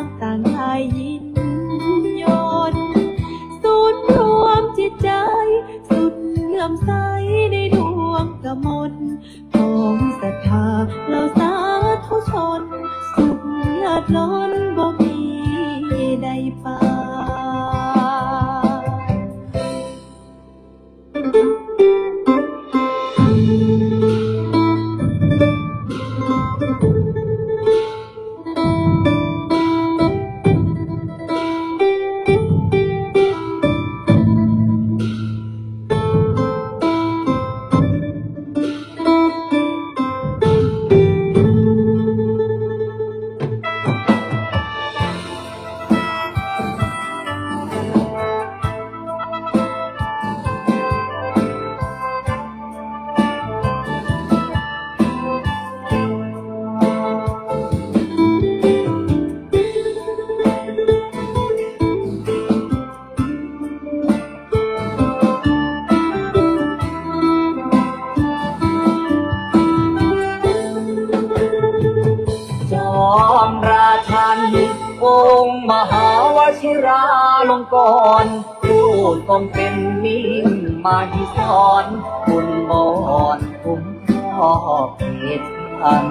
กต่างกายยินยนศูนย์รวมจิตใจสุดเลื่อมใสในดวงกมลของศรัทธาเหล่าสาธุชนสุขเลิศล้นบ่มีใดปานองค์มหาวชิราลงกรณ์ผู้ทรงเป็นมิ่งมาหิสรคุณบอนคุ้มครอบเขตพัน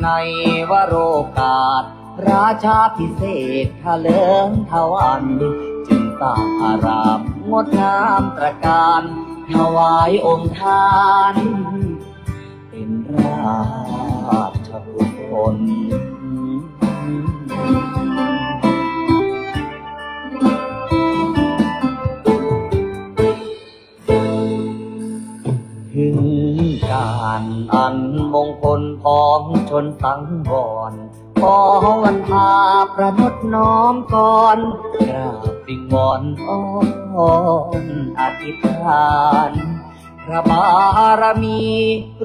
ในวโรกาสราชาพิเศษทะเลิงทวันจึงสร้างอารามงดงามตระการถวายองค์ท่านเป็นราชบุตรถึงการอันมงคลของชนสังวรขอวันพาประนดน้อมก่อนกราบวิงวอนอ้อนอธิษฐานพระบารมี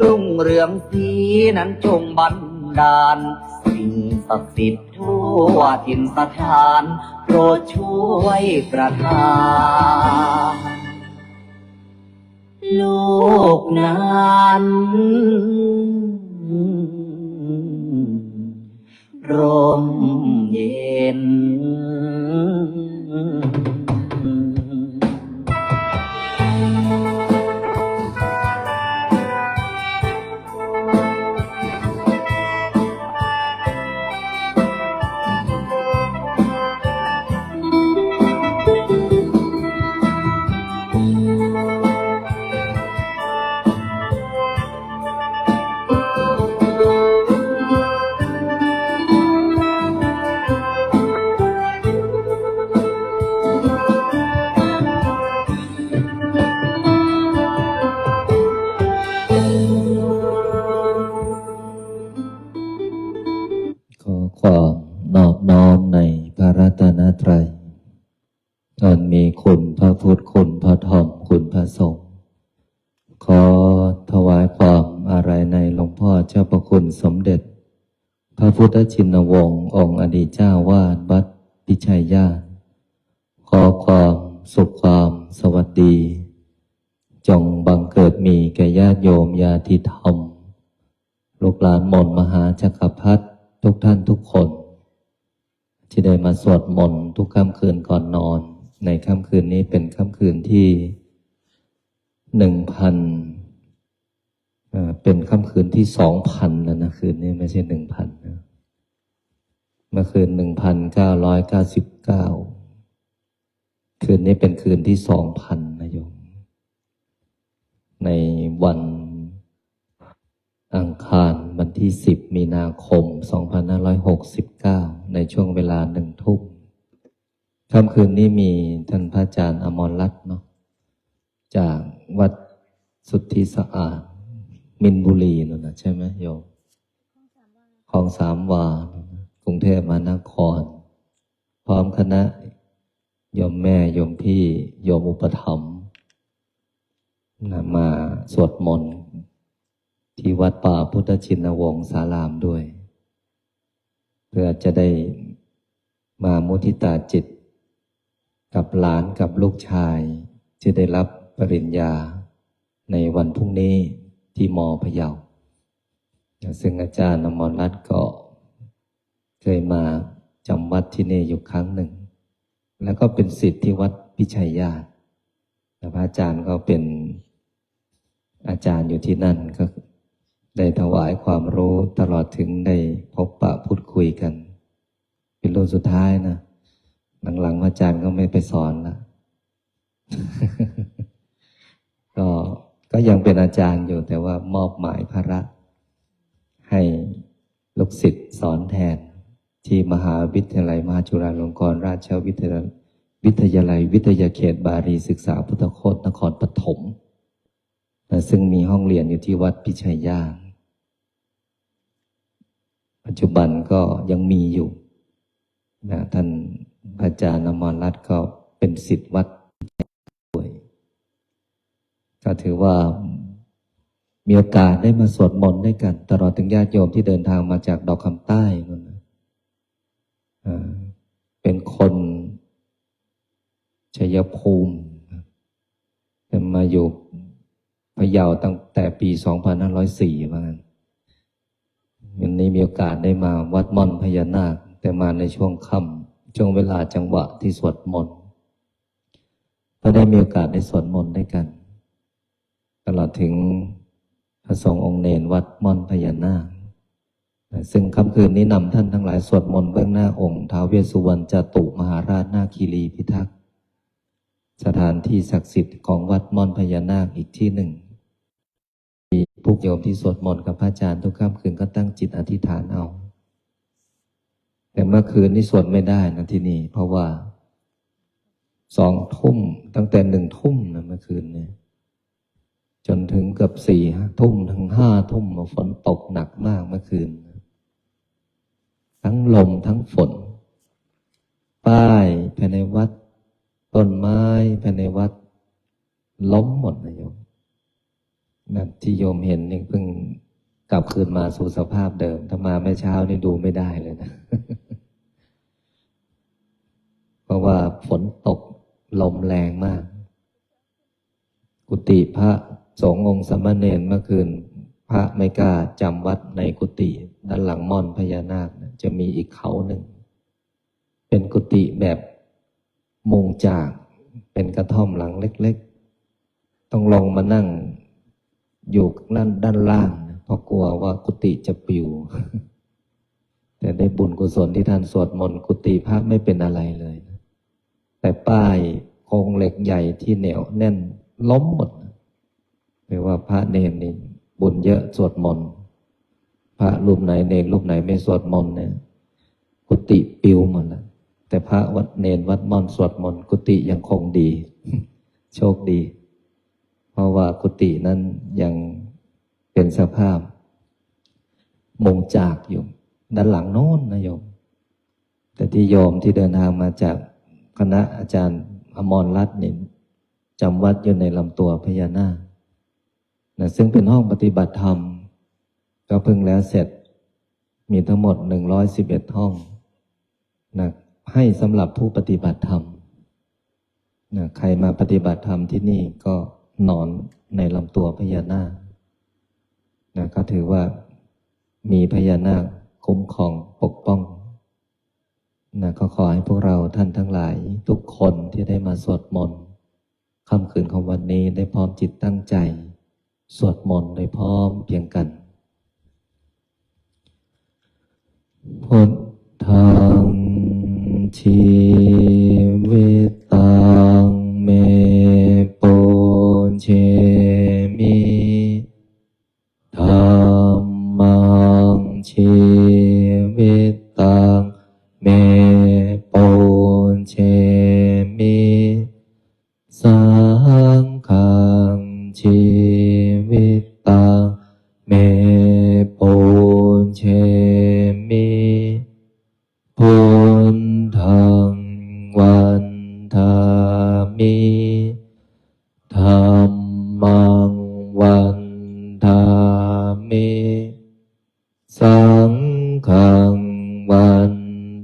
รุ่งเรืองสีนั้นจงบันดาลสิ่งศักดิ์สิทธิ์ทั่วถิ่นสถานโปรดช่วยประทานโลกนั้นร่มเย็นความนอบน้อมในพระรัตนตรัยอันมีคุณพระพุทธคุณพระธรรมคุณพระสงฆ์ขอถวายความอาลัยในหลวงพ่อเจ้าประคุณสมเด็จพระพุทธชินวงศ์องค์อดีตเจ้าวาดวัดพิชัยญาติขอความสุขความสวัสดีจงบังเกิดมีแก่ญาติโยมญาติธรรมลูกหลานมนต์มหาจักรพรรดิทุกท่านทุกคนที่ได้มาสวดมนต์ทุกค่ำคืนก่อนนอนในค่ำคืนนี้เป็นค่ำคืนที่เป็นค่ำคืนที่2,000แล้วนะคืนนี้ไม่ใช่1,000นะเมื่อคืน1999คืนนี้เป็นคืนที่2,000นะโยมในวันอังคารวันที่10 มีนาคม 2569ในช่วงเวลา 1 ทุ่มค่ำคืนนี้มีท่านพระอาจารย์อมรรัตน์เนาะจากวัดสุทธิสะอาดมินบุรีนั่นนะใช่ไหมโยมคลองสามวากรุงเทพมหานครพร้อมคณะโยมแม่โยมพี่โยมอุปถัมภ์มาสวดมนต์ที่วัดป่าพุทธชินวงศ์ศาลามด้วยเพื่อจะได้มามุทิตาจิตกับหลานกับลูกชายที่ได้รับปริญญาในวันพรุ่งนี้ที่ม.พะเยาซึ่งอาจารย์อมรรัตน์ก็เคยมา ที่นี่อยู่ครั้งหนึ่ง แล้วก็เป็นศิษย์ที่วัดพิชัยญาติพระอาจารย์ก็เป็นอาจารย์อยู่ที่นั่นก็ได้ถวายความรู้ตลอดถึงได้พบปะพูดคุยกันเป็นรุ่นสุดท้ายนะหลังๆพระอาจารย์ก็ไม่ไปสอนละ ก็ยังเป็นอาจารย์อยู่แต่ว่ามอบหมายภาระให้ลูกศิษย์สอนแทนที่มหาวิทยาลัยมหาจุฬาลงกรณราชวิทยาลัยวิทยาเขตบารีศึกษาพุทธโคตนครปฐมซึ่งมีห้องเรียนอยู่ที่วัดพิชัยญาติปัจจุบันก็ยังมีอยู่นะท่านอาจารย์อมรรัตน์ก็เป็นศิษย์วัดด้วยก็ถือว่ามีโอกาสได้มาสวดมนต์ด้วยกันตลอดถึงญาติโยมที่เดินทางมาจากดอกคำใต้นั่นนะเป็นคนชัยภูมิเป็นมาอยู่พะเยาตั้งแต่ปี 2504 มาวันนี้มีโอกาสได้มาวัดม่อนพญานาคแต่มาในช่วงค่ำช่วงเวลาจังหวะที่สวดมนต์ก็ได้มีโอกาสได้สวดมนต์ด้วยกันตลอดถึงพระสงฆ์องค์เนรวัดม่อนพญานาคซึ่งค่ำคืนนี้นำท่านทั้งหลายสวดมนต์เบื้องหน้าองค์ท้าวเวสสุวรรณจตุมหาราชนาคีรีพิทักษ์สถานที่ศักดิ์สิทธิ์ของวัดม่อนพญานาคอีกที่หนึ่งมีผู้โยมที่สวดมนต์กับพระอาจารย์ทุกค่ำคืนก็ตั้งจิตอธิษฐานเอาแต่เมื่อคืนนี้สวดไม่ได้นะที่นี่เพราะว่า2 ทุ่มตั้งแต่1 ทุ่มนะเมื่อคืนเนี่ยจนถึงเกือบ4 ทุ่มถึง5 ทุ่มฝนตกหนักมากเมื่อคืนทั้งลมทั้งฝนป้ายภายในวัดต้นไม้ภายในวัดล้มหมดนะโยมนั่นที่โยมเห็นนี่เพิ่งกลับคืนมาสู่สภาพเดิมถ้ามาเมื่อเช้านี่ดูไม่ได้เลยนะ เพราะว่าฝนตกลมแรงมากกุฏิพระสงฆ์องค์สามเณรเมื่อคืนพระไม่กล้าจำวัดในกุฏิด้านหลังม่อนพญานาคจะมีอีกเขาหนึ่งเป็นกุฏิแบบมุงจากเป็นกระท่อมหลังเล็กๆต้องลงมานั่งอยู่ด้านล่างเพราะกลัวว่ากุฏิจะปลิว แต่ได้บุญกุศลที่ท่านสวดมนต์กุฏิพระไม่เป็นอะไรเลยนะแต่ป้ายโครงเหล็กใหญ่ที่เหนียวแน่นล้มหมดแปลว่าพระเนรนี่บุญเยอะสวดมนต์พระรูปไหนเนรรูปไหนไม่สวดมนต์เนี่ยกุฏิปลิวหมดแล้วแต่พระวัดเนรวัดม่อนสวดมนต์กุฏิยังคงดี โชคดีเพราะว่ากุฏินั้นยังเป็นสภาพมุงจากอยู่ด้านหลังโน้นนะโยมแต่ที่โยมที่เดินทางมาจากคณะอาจารย์อมรรัตน์นี่จำวัดอยู่ในลำตัวพญานาคนะซึ่งเป็นห้องปฏิบัติธรรมก็เพิ่งแล้วเสร็จมีทั้งหมด111 ห้องนะให้สำหรับผู้ปฏิบัติธรรมนะใครมาปฏิบัติธรรมที่นี่ก็นอนในลำตัวพญานาคนะก็ถือว่ามีพญานาคคุ้มครองปกป้องนะก็ขอให้พวกเราท่านทั้งหลายทุกคนที่ได้มาสวดมนต์ค่ำคืนของวันนี้ได้พร้อมจิตตั้งใจสวดมนต์โดยพร้อมเพียงกันพุทธังชีวิตังเมปุญเชมิธัมมังชีวิตังเมปุญเชมิสังฆังชีวิตังเมปุญเชมิพุทธังวันทามิธัมมังวันทามิสังฆังวัน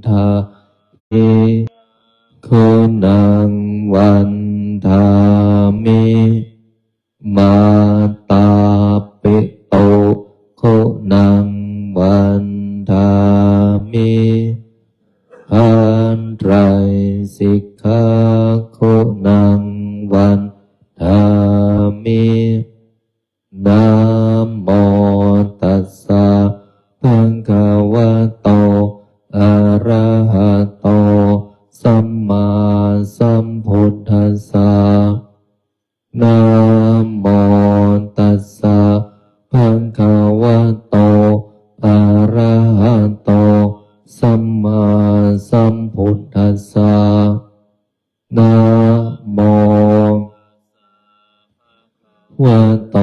ทามิคุณังวันทามิมาตาปิโตคุณังวันทามิ พันไตรสิกขาคุณังวันทามินะโมตัสสะภะคะวะโตอะระหะโตสัมมาสัมพุทธัสสะนะโมตัสสะภะคะวะโตอะระหะโตสัมมาสัมพุทธัสสะนะโมวะโต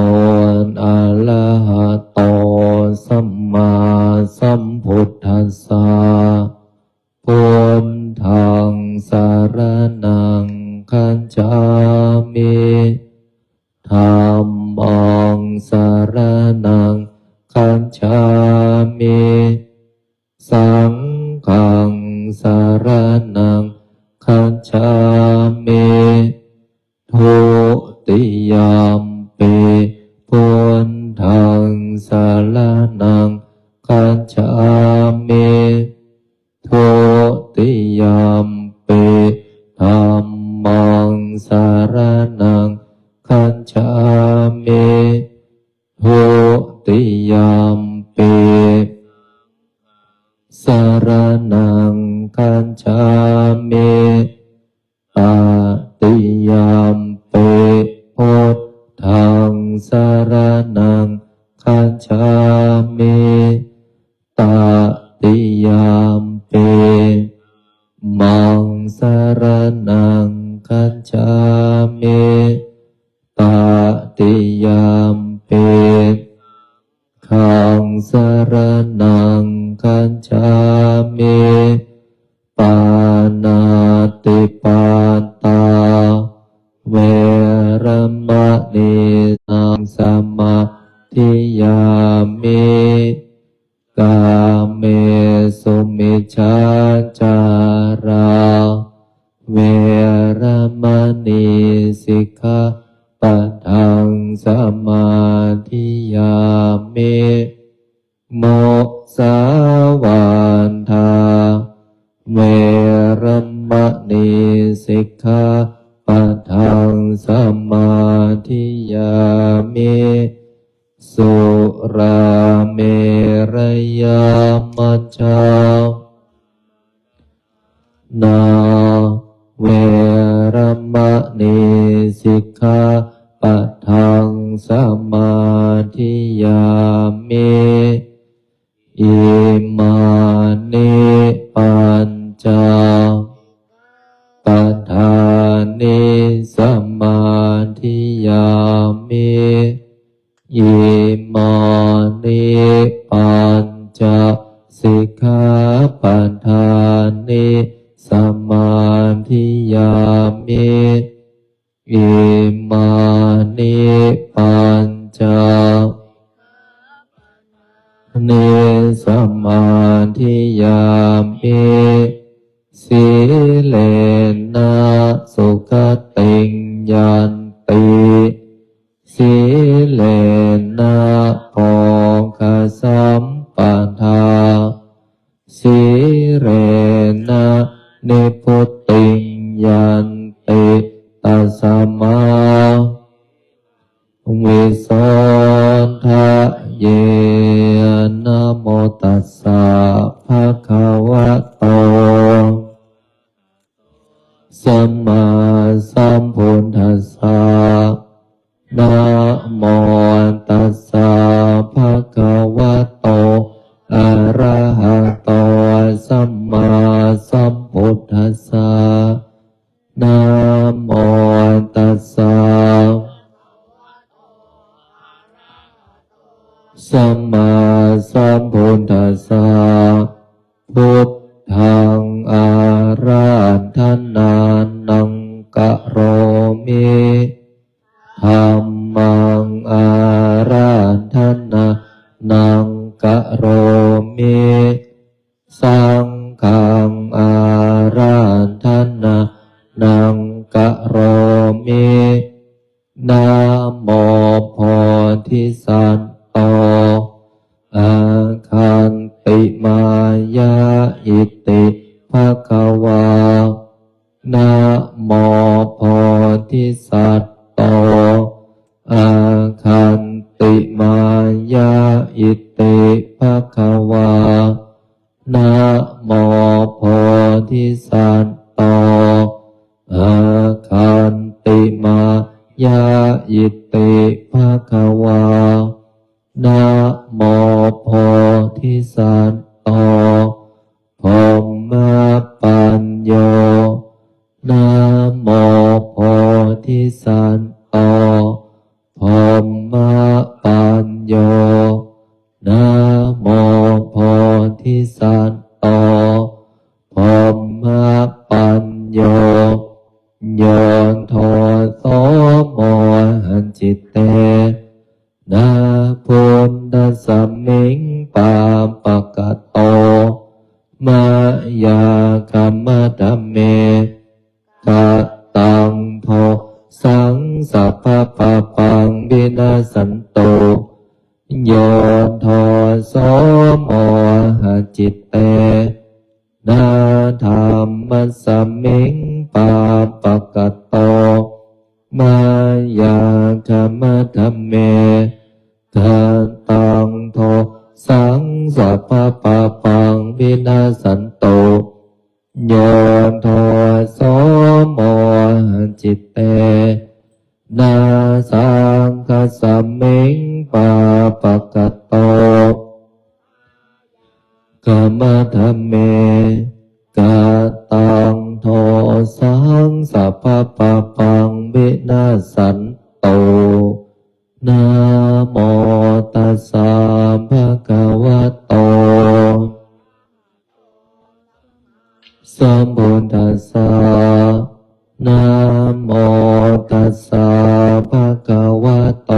อะระหะโตสัมมาสัมพุทธัสสะพุทธังสรณังคัจฉามิธัมมังสรณังคัจฉามิสังฆังสรณังคัจฉามิทุติยมปิพุทธังสรณังคัจฉามิทุติยมปิธัมมังสรณังคัจฉามิทุติยมปิสรณังคัจฉามิตติยมปิพุทธังสรณังคัจฉามิตติยมปิมังสรณังคัจฉามิตติยมปิขังสรณังคัจฉามิปานาติปาตาเวรมณีสังสมาธิยามิกาเมสุมิจฉาจาราเวรมณีสิกขาปัฏฐังสมาธิยามิโมสาวาทาเวรมณีสิกขาปัฏฐังสมาธิยามิสุราเมรยามัจจานาเวรมณีสิกขาปัฏฐังสมาธิยามิอิมานิปัญจปัฏฐานิสมาธิยามิอิมานิปัญจสิกขาปัฏฐานิสมาธิยามิอิมานิปัญจเนสมาธิยามิสีเลนะสุขติงยันติสีเลนะโภคสัมปทาสีเรนะนิพุตติงยันติตัสมาวิโสทะเยนะโมตัสสะภะคะวะโตสัมมาสัมพุทธัสสะนะโมตัสสะภะคะวะโตอะระหะโตสัมมาสัมพุทธัสสะนะโมตัสสะสัมมาสัมพุทธัสสะพุทธังอาราธนานังกะโรมิธัมมังอาราธนานังกะโรมิสังฆังอา ภะคะวานะโมโพธิสัตว์โตอาคันติมายาอิติภะคะวานะโมโพธิสัตว์โตอาคันติมายาอิติภะคะวานะโมโพธิสัตว์โตพรหมปัญโยนะโมโพธิสัตว์โตพรหมปัญโยนะโมโพธิสัตว์โตพรหมปัญโยโยนโทโสโมหันจิตเตนะพุทธสัมมิงปาปะกะโตมายาคัมมะธัมเมกะตังโทสังสัพพะปะปังวินาสันโตโยนโทโสโมหันจิตเตนะธัมมัสสมิงปาปะกะโตมายาคัมมะธัมเมกะตังโทสังสัพพะปะปังวินาสันโตโยนโทโสโมหันจิตเตนาสังคัสสมิงปาปะกะโตกัมมะธัมเมกะตังโทสังสัพพะปะปังวินาสันโตนะโมตัสสะภะคะวะโตสัมพุทธัสสะนะโมตัสสะภะคะวะโต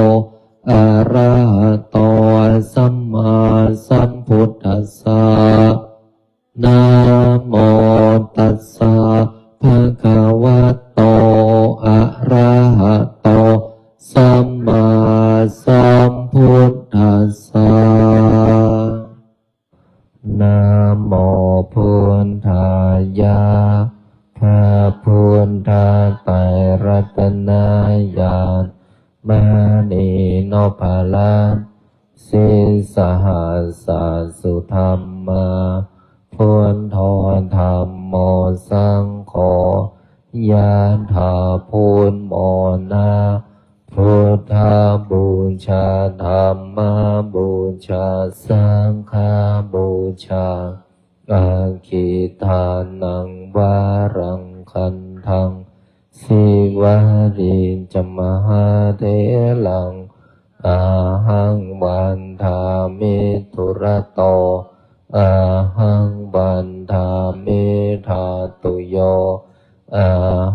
อะระหะโตสัมมาสัมพุทธัสสะนะโมตัสสะภะคะวะโตอะระหะโตสัมมาสัมพุทธัสสะนะโมพุทธายะพระพุทธไตรรัตนญาณมณีโนภาลังสิสหัสสะสุธรรมาพุทโธธัมโมสังโฆยะถาพุทโมนาพุทธบูชาธัมมบูชาสังฆบูชาอาคิทานังวารังคันทังสิวาริจมหาเถลังอาหังวันทามิทุระโตอาหังวันทามิธาตุโยอา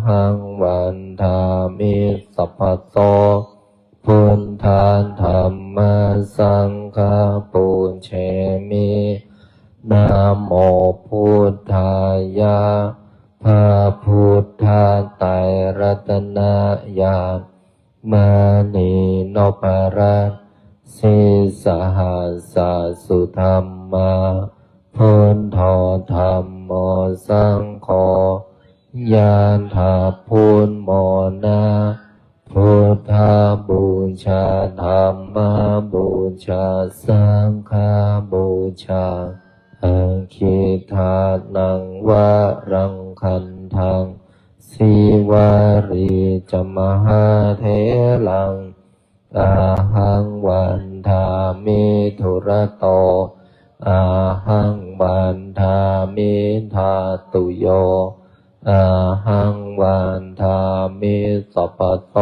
หังวันทามิสัพพะโตพุทธานธรรมสังฆาปุญเชมินะโมพุทธายะพระพุทธไตรรัตนญาณมณีโนภาลังสิสหัสสะสุธรรมาพุทโธธัมโมสังโฆยะถาพุทโมนาพุทธบูชาธัมมบูชาสังฆบูชาอาคิทานังวารังคันทังสิวาริจมหาเถลังอาหังวันทามิทุระโตอาหังวันทามิธาตุโยอาหังวันทามิสัพพะโต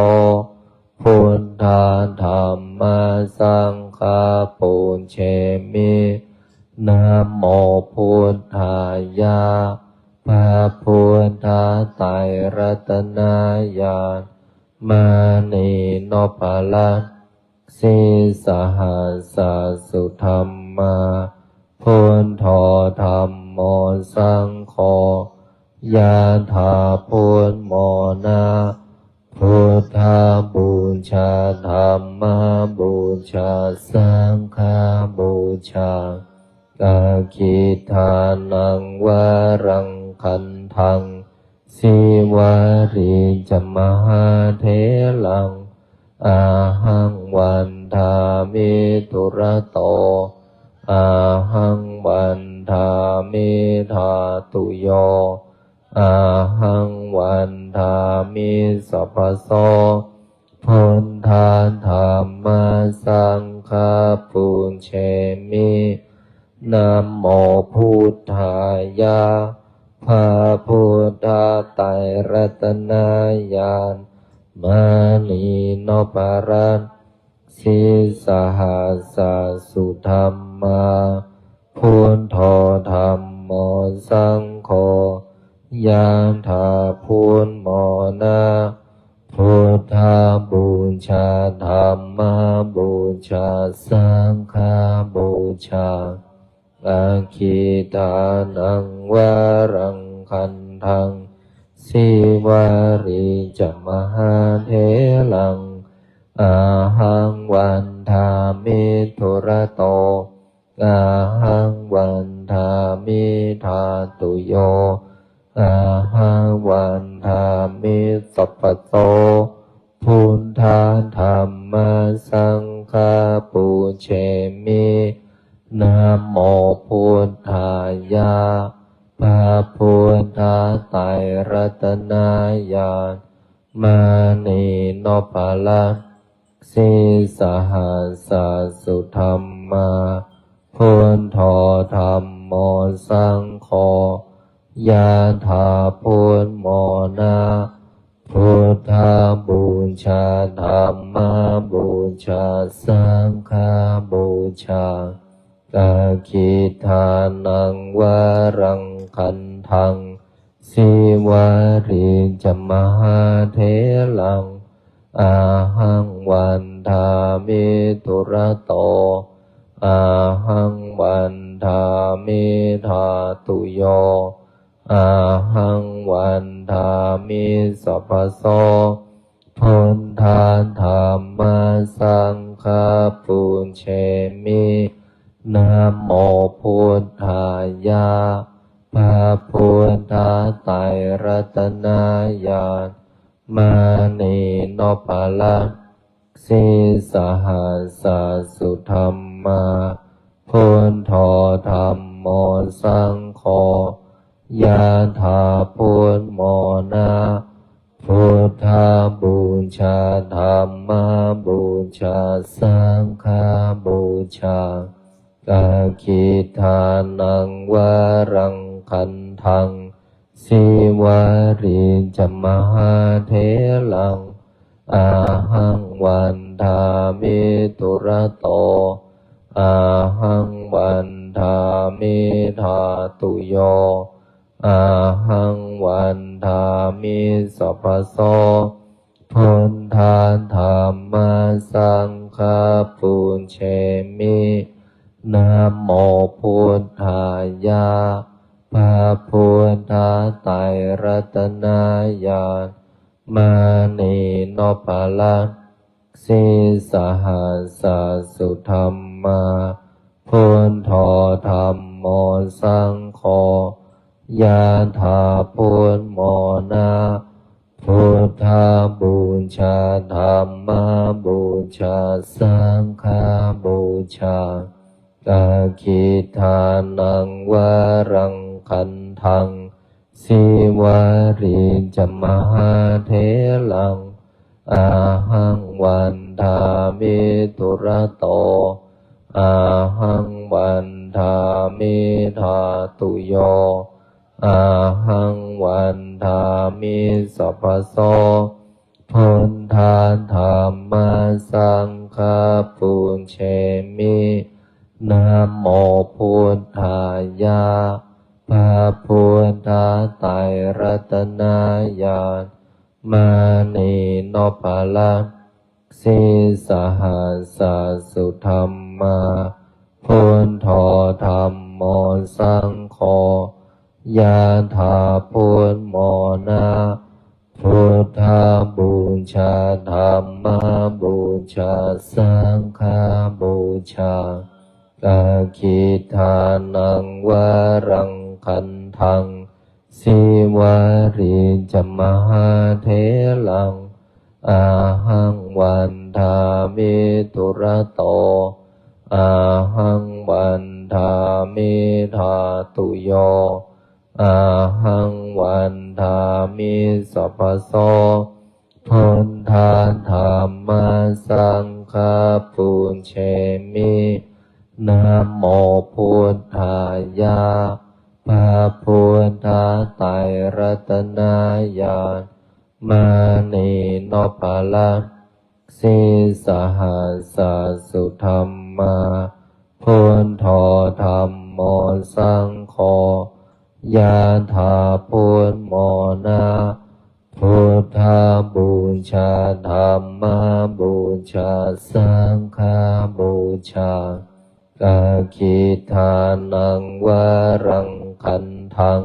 พุทธานธรรมสังฆาปุญเชมินะโมพุทธายะพระพุทธไตรรัตนญาณมณีโนภาลังสิสหัสสะสุธรรมาพุทโธธัมโมสังโฆยะถาพุทโมนาพุทธบูชาธัมมบูชาสังฆบูชาอาคิทานังวารัง คันทังสิวาริจมหาเถลังอาหังวันทามิทุระโตอาหังวันทามิธาตุโยอาหังวันทามิสัพพโสพุทธาธัมมาสังฆาปุญเชมินะโมพุทธายะภาพุทธาไตรรัตนายานมานีโนปารันสิสหัสสสุธรรมาพุทโธธัมโมสังโฆยานถาพุทโมนะพุทธาบูชาธัมมาบูชาสังฆาบูชาอาคิตานังวารังคันทังสิวาริจมหาเถลังอาหังวันทามิทุระโตอาหังวันทามิธาตุโยอาหังวันทามิสัพพโตพุทธาธัมมาสังฆาปุเชมินะโมพุทธายะภาพุทธาไตรรัตนายานมานีโนปาลังสิสหัสสสุธรรมาพุทโธธัมโมสังโฆยะถาพุทโมนะพุทธาบูชาธัมมาบูชาสังฆาบูชากาคิทานังวารังคันทังสิวาริจมหาเถลังอาหังวันทามิทุระโตอาหังวันทามิธาตุโยอาหังวันทามิสัพพโสพุทธาธัมมาสังฆาปุญเชมินะโมพุทธายะภาพุทธาไตรรัตนายานมานีโนปาลังสิสหัสสสุธรรมาพุทโธธัมโมสังโฆยะถาพุทโมนะพุทธาบูชาธัมมาบูชาสังฆาบูชากาคิทานังวารังคันทังสิวาริจมหาเถลังอาหังวันทามิทุระโตอาหังวันทามิธาตุโยอาหังวันทามิสัพพโสพุทธาธัมมาสังฆาปุญเชมินะโมพุทธายะภาพุทธาไตรรัตนายานมานีโนปาลังสิสหัสสสุธรรมาพุทโธธัมโมสังโฆยะถาพุทโมนะพุทธาบูชาธัมมาบูชาสังฆาบูชากาคิทานังวารังคันทังสิวาริจมหาเถลังอาหังวันทามิทุระโตอาหังวันทามิธาตุโยอาหังวันทามิสัพพโสพุทธาธัมมาสังฆาปุญเชมินะโมพุทธายะภาพุทธาไตรรัตนายานมานีโนปาลังสิสหัสสสุธรรมาพุทโธธัมโมสังโฆยะถาพุทโมนะพุทธาบูชาธัมมาบูชาสังฆาบูชากาคิทานังวารังคันทัง สิวาริจมหาเถลังอาหังวันทามิตุระโตอาหังวันทามิธาตุโยอาหังวันทามิสัพพโสพุทธาธัมมาสังฆาปุญเชมินะโมพุทธายะพระพุทธไตรรัตนญาณมานีโนภาลังสิสหัสสสุธรรมาพุทโธธัมโมสังโฆยะถาพุทโมนาพุทธาบูชาธัมมาบูชาสังฆาบูชากาคิทานังวารังคันทัง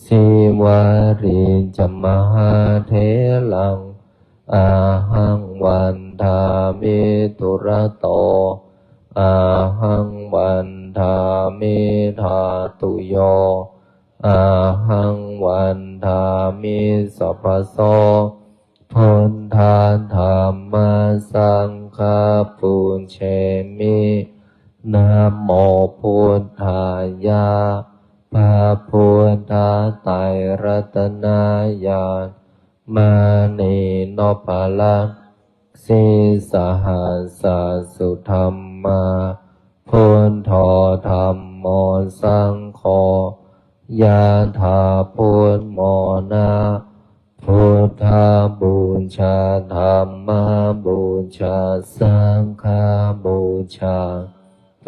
สิวาริจมหาเถลังอาหังวันทามิตุระโตอาหังวันทามิธาตุโยอาหังวันทามิสัพพโสพุทธาธัมมาสังฆาปุญเชมินะโมพุทธายะพระพุทธไตรรัตนญาณมานีโนภาลังสิสหัสสสุธรรมาพุทโธธัมโมสังโฆยะถาพุทโมนาพุทธาบูชาธัมมาบูชาสังฆาบูชา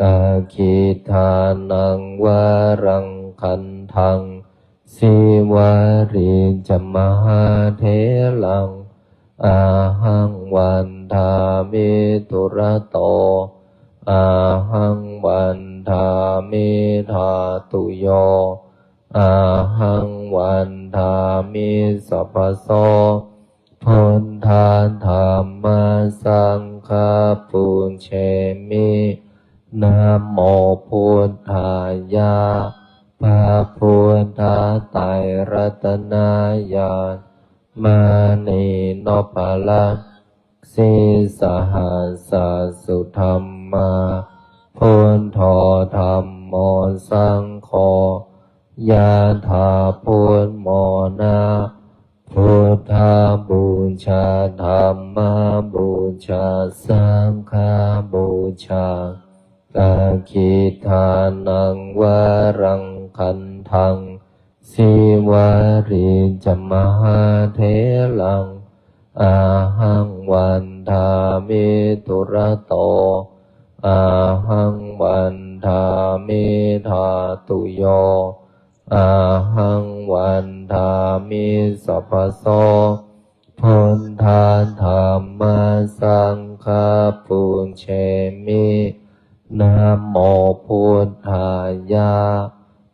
กาคิทานังวารังคันทังสิวาริจมหาเถลังอาหังวันทามิตุระโตอาหังวันทามิธาตุโยอาหังวันทามิสัพพโสพุทธาธัมมาสังฆาปุญเชมินะโมพุทธายะพระพุทธไตรรัตนญาณมานีโนภาลังสิสหัสสสุธรรมาพุทโธธัมโมสังโฆยะถาพุทโมนาพุทธาบูชาธัมมาบูชาสังฆาบูชากาคิทานังวารังคันทังสิวาริจมหาเถลังอาหังวันทามิตุระโตอาหังวันทามิธาตุโยอาหังวันทามิสัพพโสพุทธาธัมมาสังฆาปุญเชมินะโมพุทธายะ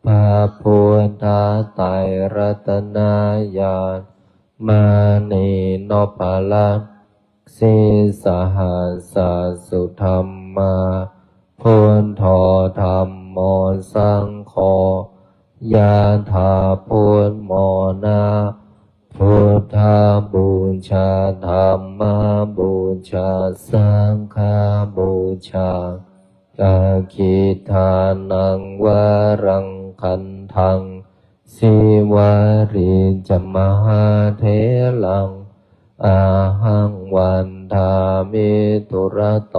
พระพุทธไตรรัตนญาณมานีโนภาลังสิสหัสสสุธรรมาพุทโธธัมโมสังโฆยะถาพุทโมนาพุทธาบูชาธัมมาบูชาสังฆาบูชากาคิทานังวารังคันทังสิวาริจมหาเถลังอาหังวันทามิตุระโต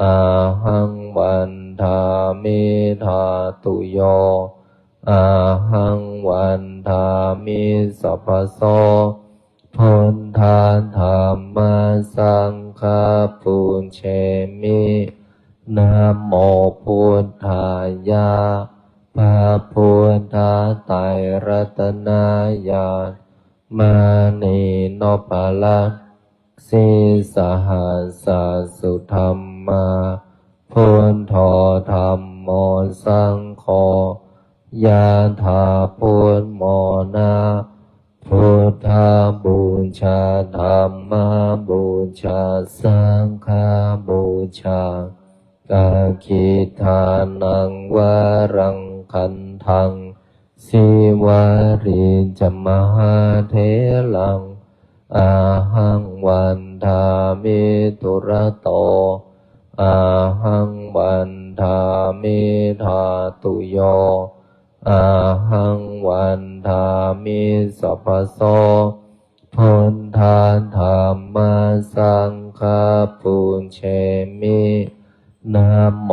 อาหังวันทามิธาตุโยอาหังวันทามิสัพพโสพุทธาธัมมาสังฆาปุญเชมินะโมพุทธายะพระพุทธไตรรัตนญาณมานีโนภาลังสิสหัสสสุธรรมาพุทโธธัมโมสังโฆยะถาพุทโมนาพุทธาบูชาธัมมาบูชาสังฆาบูชากาคิทานังวารังคันทัง สิวาริจมหาเถลังอาหังวันทามิตุระโตอาหังวันทามิธาตุโยอาหังวันทามิสัพพโสพุทธาธัมมาสังฆาปุญเชมินะโม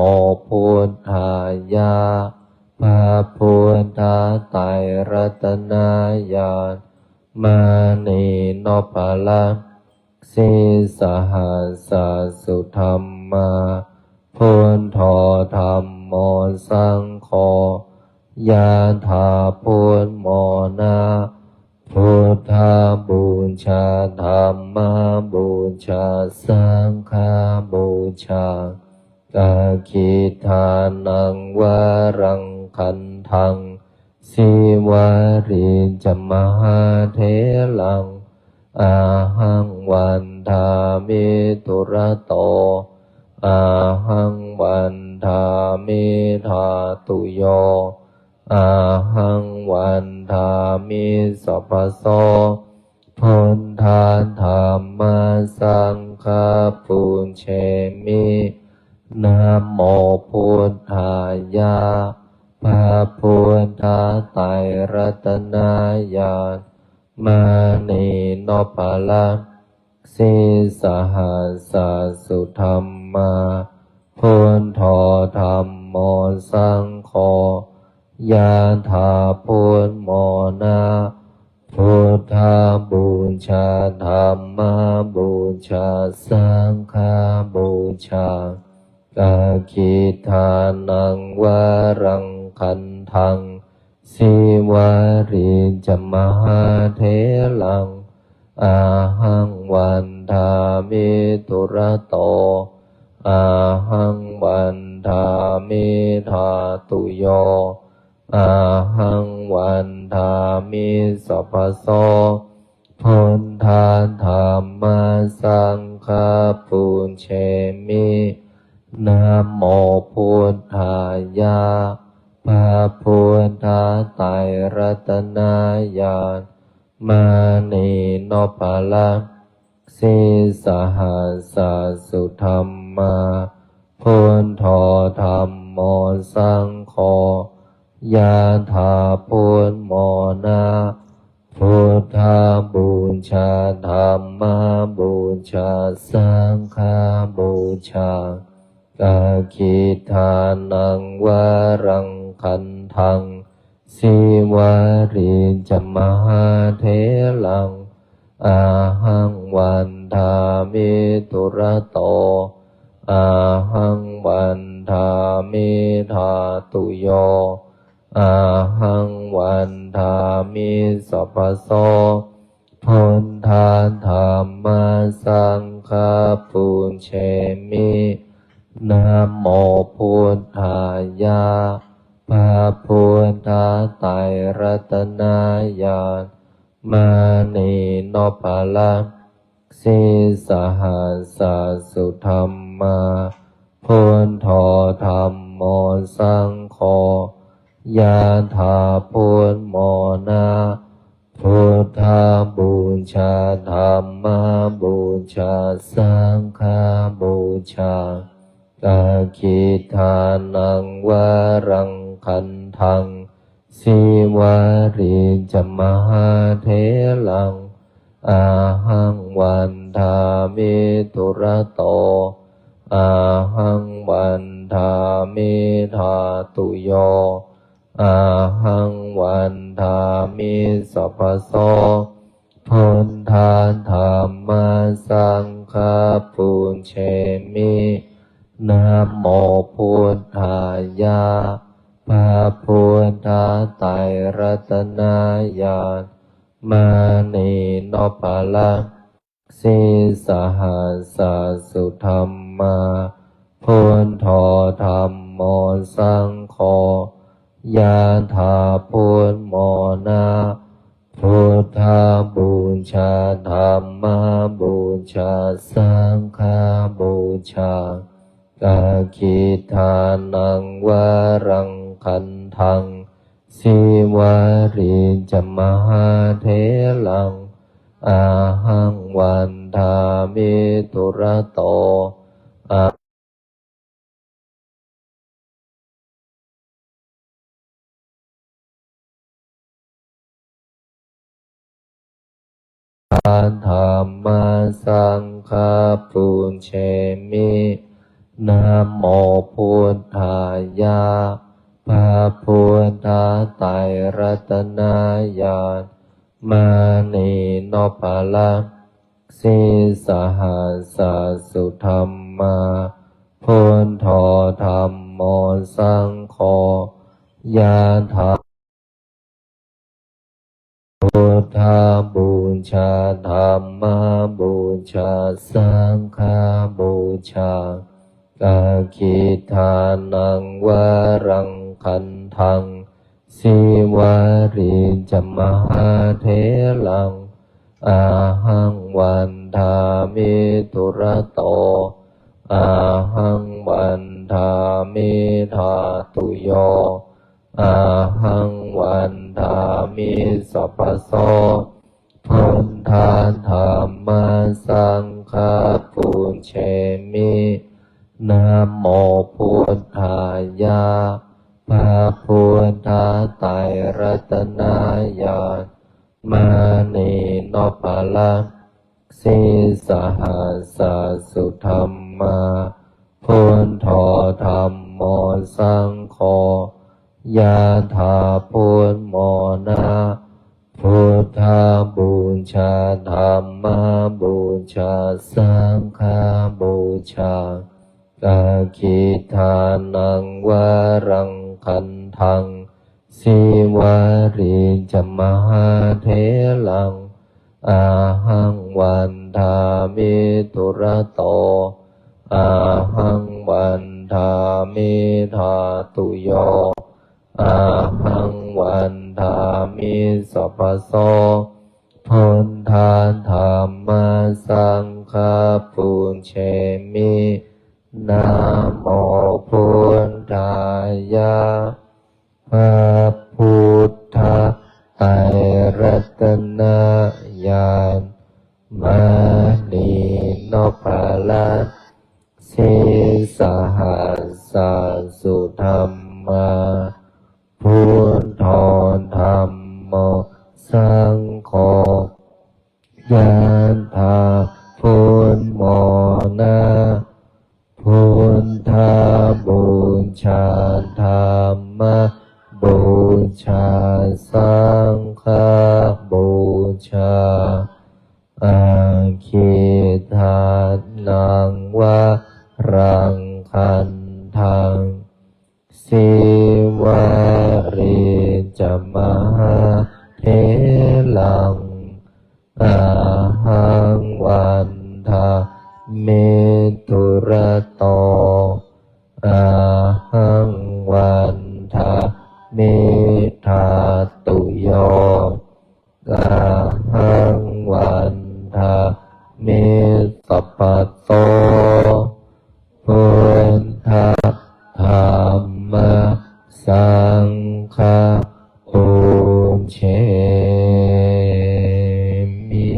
พุทธายะพระพุทธไตรรัตนญาณมานีโนภลังสิสหัสสสุธรรมาพุทโธธัมโมสังโฆยะถาพุทโมนาพุทธาบูชาธัมมาบูชาสังฆาบูชากาคิทานังวารังคันทังสิวาริจมหาเถลังอาหังวันทามิตุระโตอาหังวันทามิธาตุโยอาหังวันทามิสัพพโสพุทธาธัมมาสังฆาปุญเชมินะโมพุทธายะพระพุทธไตรรัตนญาณมานีโนภลังสิสหัสสสุธรรมาพุทโธธัมโมสังโฆยะถาพุทโมนาพุทธาบูชาธัมมาบูชาสังฆาบูชากาคิทานังวารังคันทังสิวาริจมหาเถลังอาหังวันทามิตุระโตอาหังวันทามิธาตุโยอาหังวันทามิสัพพโสพุทธาธัมมาสังฆาปุญเชมินะโมพุทธายะพระพุทธไตรรัตนญาณมานีโนภลังสิสหัสสสุธรรมาพุทโธธัมโมสังโฆยะถาพุทโมนาพุทธาบูชาธัมมาบูชาสังฆาบูชากาคิทานังวารังคันทังสิวาริจมหาเถลังอาหังวันทามิตุระโตอาหังวันทามิธาตุโยอาหังวันทามิสัพพโสพุทธาธัมมาสังฆาปุญเชมินะโมพุทธายะพระพุทธไตรรัตนญาณมานีโนภลังสิสหัสสสุธรรมาพุทโธธัมโมสังโฆยะถาพุทโมนาพุทธาบูชาธัมมาบูชาสังฆาบูชากาคิทานังวารังคันทังสิวาริจมหาเถลังอาหังวันทามิตุระโตอาหังวันทามิธาตุโยอาหังวันทามิสัพพโสพุทธาธัมมาสังฆาปุญเชมินะโมพุทธายะพระพุทธไตรรัตนญาณมานีโนภลังสิสหัสสสุธรรมาพุทโธธัมโมสังโฆยะถาพุทโมนาพุทธาบูชาธัมมาบูชาสังฆาบูชากาคิทานังวารังคันทัง สิวาริจมหาเทลังอาหังวันทามิตุระโตธรรมสังฆปุญเชมินะโมพุทธายะพระพุทธไตรรัตนญาณมานีนพลังสิสหัสสุธรรมาพุทโธธรรมโมสังโฆยะถาพุทธาบูชาธรรมบูชาสังฆบูชากาคิทานังวรังคันทังสิวาริจมหาเทลังอาหังวันทามิตุระโตอาหังวันทามิธาตุโยอาหังวันทามิสัพพโสพุทธาธรรมสังฆปุญเชมินะโมพุทธายะพระพุทธไตรรัตนญาณมานีนพลังสิสหัสสุธรรมาพุทโธธรรมโมสังโฆยะถาพุทโมนะพุทธาบูชาธรรมบูชาสังฆบูชากาคิทานังวรังคันทังสิวาริจมหาเทลังอาหังวันทามิตุระโตอาหังวันทามิธาตุโยอาหังวันทามิสัพพโสพุทธาธรรมสังฆปุญเชมินะโมพุทธายะพระพุทธไตรรัตนญาณมานีนพลังสิสหัสสุธรรมาพุทโธธรรมโมสังโฆยะถาพุทโมนะพุทธาบูชาธรรมบูชาสังฆบูชาอาคิทานังวรังคันทังสิวาริจมหาเทลังอาหังวันทามิตุระโตอาหังวันทามิธาตุโยอาหังวันทามิสัพพโสพุทธาธรรมสังฆปุญเชมิ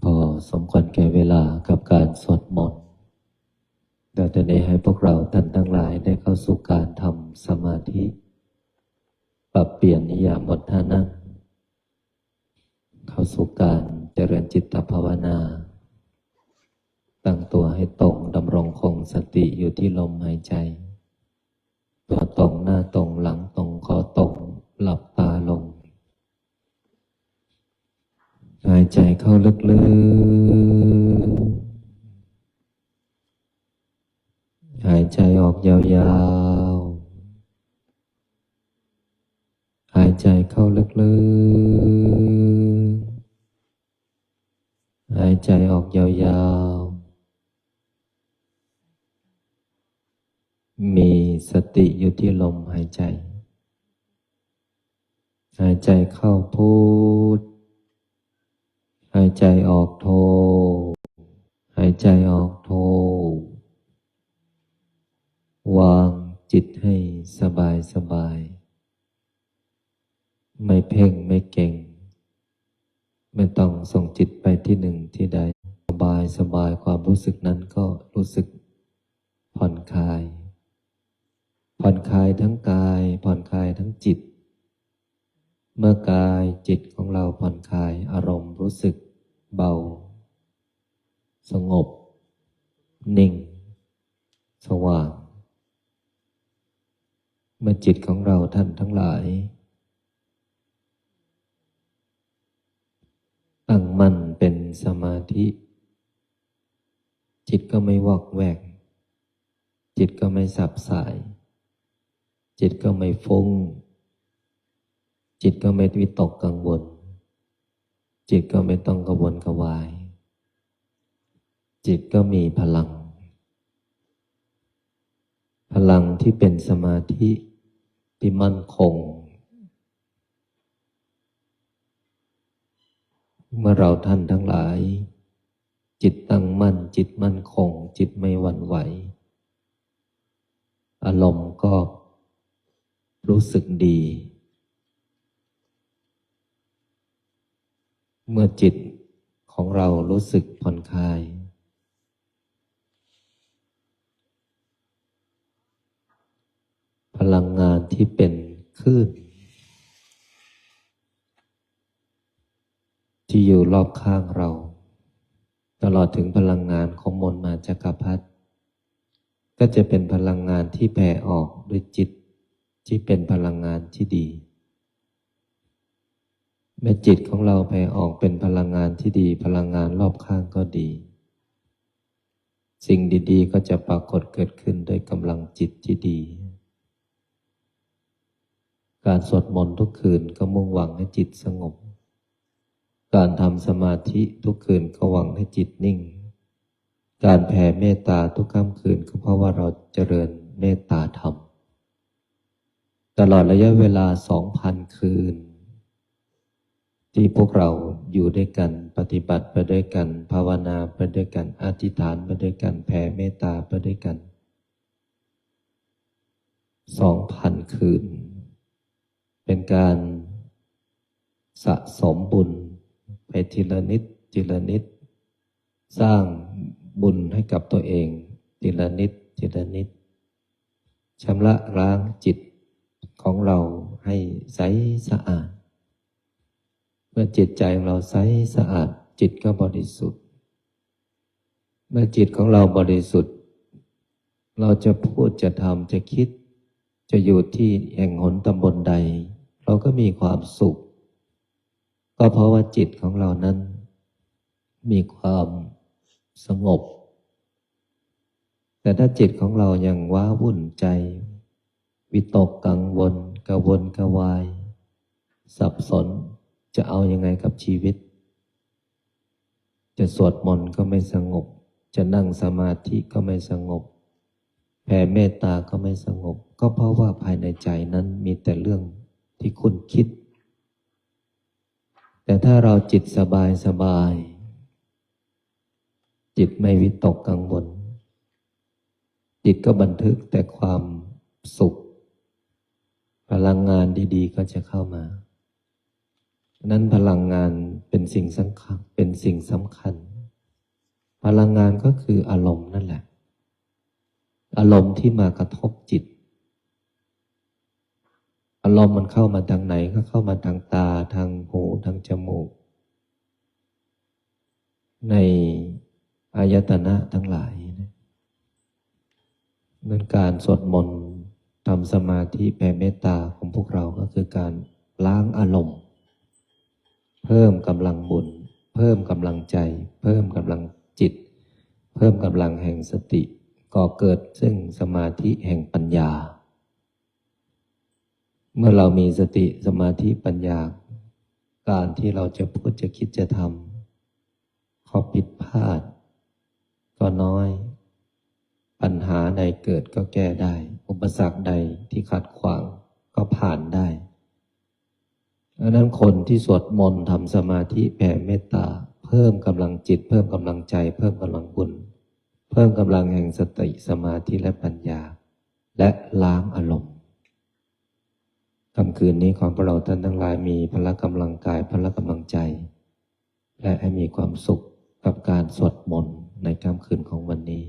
พอสมควรแก่เวลากับการสวดมนต์แต่ตอนนี้ให้พวกเราท่านทั้งหลายได้เข้าสู่การทำสมาธิปรับเปลี่ยนอิริยาบถท่านั่งเข้าสู่การเจริญจิตภาวนาตั้งตัวให้ตรงดำรงคงสติอยู่ที่ลมหายใจตัวตรงหน้าตรงหลังตรงคอตรงหลับตาลงหายใจเข้าลึกๆหายใจออกยาวๆหายใจเข้าลึกๆหายใจออกยาวๆมีสติอยู่ที่ลมหายใจหายใจเข้าพุทธหายใจออกโทหายใจออกโท วางจิตให้สบายสบายไม่เพ่งไม่เก่งไม่ต้องส่งจิตไปที่หนึ่งที่ใดสบายสบายความรู้สึกนั้นก็รู้สึกผ่อนคลายผ่อนคลายทั้งกายผ่อนคลายทั้งจิตเมื่อกายจิตของเราผ่อนคลายอารมณ์รู้สึกเบาสงบนิ่งสว่างเมื่อจิตของเราท่านทั้งหลายตั้งมั่นเป็นสมาธิจิตก็ไม่วอกแวกจิตก็ไม่สับสายจิตก็ไม่ฟุ้งจิตก็ไม่วิตกกังวลจิตก็ไม่ต้องกระวนกระวายจิตก็มีพลังพลังที่เป็นสมาธิที่มั่นคงเมื่อเราท่านทั้งหลายจิตตั้งมั่นจิตมั่นคงจิตไม่หวั่นไหวอารมณ์ก็รู้สึกดีเมื่อจิตของเรารู้สึกผ่อนคลายพลังงานที่เป็นคลื่นที่อยู่รอบข้างเราตลอดถึงพลังงานของมนต์มาจักรพรรดิก็จะเป็นพลังงานที่แผ่ออกด้วยจิตที่เป็นพลังงานที่ดีเมื่อจิตของเราแผ่ออกเป็นพลังงานที่ดีพลังงานรอบข้างก็ดีสิ่งดีๆก็จะปรากฏเกิดขึ้นด้วยกำลังจิตที่ดีการสวดมนต์ทุกคืนก็มุ่งหวังให้จิตสงบการทำสมาธิทุกคืนก็หวังให้จิตนิ่งการแผ่เมตตาทุกค่ำคืนก็เพราะว่าเราเจริญเมตตาธรรมตลอดระยะเวลา 2,000 คืนที่พวกเราอยู่ด้วยกันปฏิบัติไปด้วยกันภาวนาไปด้วยกันอธิษฐานไปด้วยกันแผ่เมตตาไปด้วยกัน 2,000 คืนเป็นการสะสมบุญไปทีละนิดทีละนิดสร้างบุญให้กับตัวเองทีละนิดทีละนิดชำระล้างจิตของเราให้ใสสะอาดเมื่อจิตใจของเราใสสะอาดจิตก็บริสุทธิ์เมื่อจิตของเราบริสุทธิ์เราจะพูดจะทำจะคิดจะอยู่ที่แห่งหนตำบลใดเราก็มีความสุขก็เพราะว่าจิตของเรานั้นมีความสงบแต่ถ้าจิตของเรายังว้าวุ่นใจวิตกกังวลกระวนกระวายสับสนจะเอายังไงกับชีวิตจะสวดมนต์ก็ไม่สงบจะนั่งสมาธิก็ไม่สงบแผ่เมตตาก็ไม่สงบก็เพราะว่าภายในใจนั้นมีแต่เรื่องที่คุณคิดแต่ถ้าเราจิตสบายสบายจิตไม่วิตกกังวลจิตก็บันทึกแต่ความสุขพลังงานดีๆก็จะเข้ามานั้นพลังงานเป็นสิ่งสำคัญพลังงานก็คืออารมณ์นั่นแหละอารมณ์ที่มากระทบจิตอารมณ์มันเข้ามาทางไหนก็เข้ามาทางตาทางหูทางจมูกในอายตนะทั้งหลายนั้นการสวดมนต์ทำสมาธิแผ่เมตตาของพวกเราก็คือการล้างอารมณ์เพิ่มกำลังบุญเพิ่มกำลังใจเพิ่มกำลังจิตเพิ่มกำลังแห่งสติก่อเกิดซึ่งสมาธิแห่งปัญญาเมื่อเรามีสติสมาธิปัญญาการที่เราจะพูดจะคิดจะทำข้อผิดพลาดก็น้อยปัญหาใดเกิดก็แก้ได้อุปสรรคใดที่ขัดขวางก็ผ่านได้ดังนั้นคนที่สวดมนต์ทำสมาธิแผ่เมตตาเพิ่มกำลังจิตเพิ่มกำลังใจเพิ่มกำลังบุญเพิ่มกำลังแห่งสติสมาธิและปัญญา และล้างอารมณ์ค่ำคืนนี้ขอพวกเราท่านทั้งหลายมีพละกำลังกายพละกำลังใจและให้มีความสุขกับการสวดมนต์ในค่ำคืนของวันนี้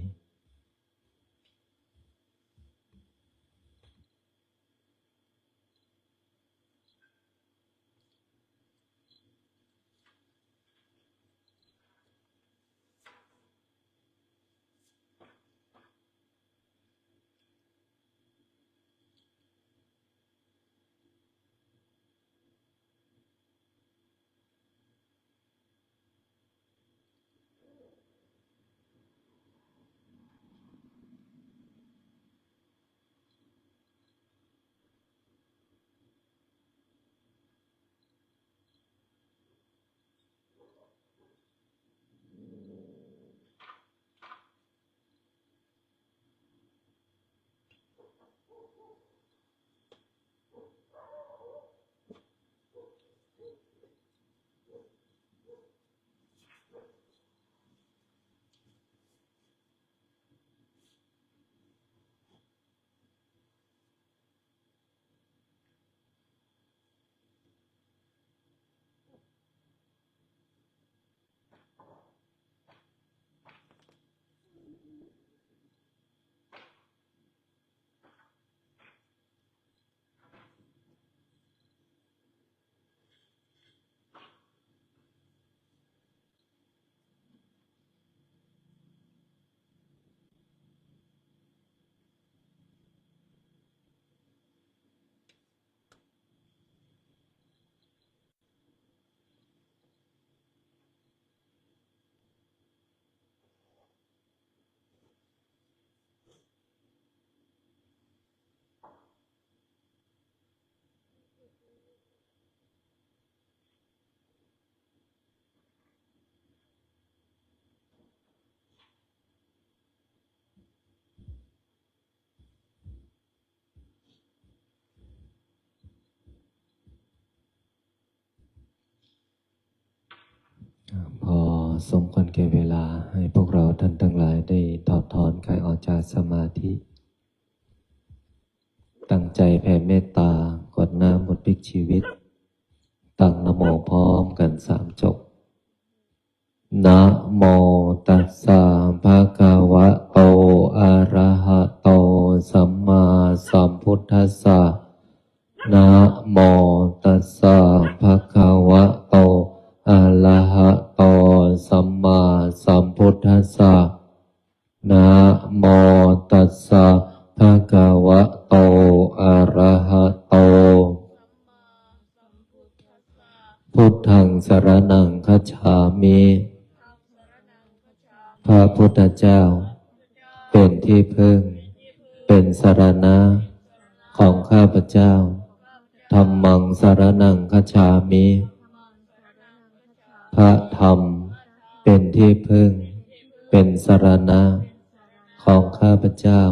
พอสมควรแก่เวลาให้พวกเราท่านทั้งหลายได้ถอดถอนกายออกจากสมาธิตั้งใจแผ่เมตตากดน้ำบทพลิกชีวิตตั้งนะโมพร้อมกัน3 จบนะโมตัสสะภะคะวะโตอะระหะโตสัมมาสัมพุทธัสสะนะโมตัสสะภะคะวะโตอะระหะโตสัมมาสัมพุทธัสสะนะโมตัสสะภะคะวะโตอะระหะโตพุทธังสรณังคัจฉามิพระพุทธเจ้าเป็นที่พึ่งเป็นสรณะของข้าพเจ้าธัมมังสรณังคัจฉามิพระธรรมเป็นที่พึ่งเป็นสรณะของข้าพเจ้า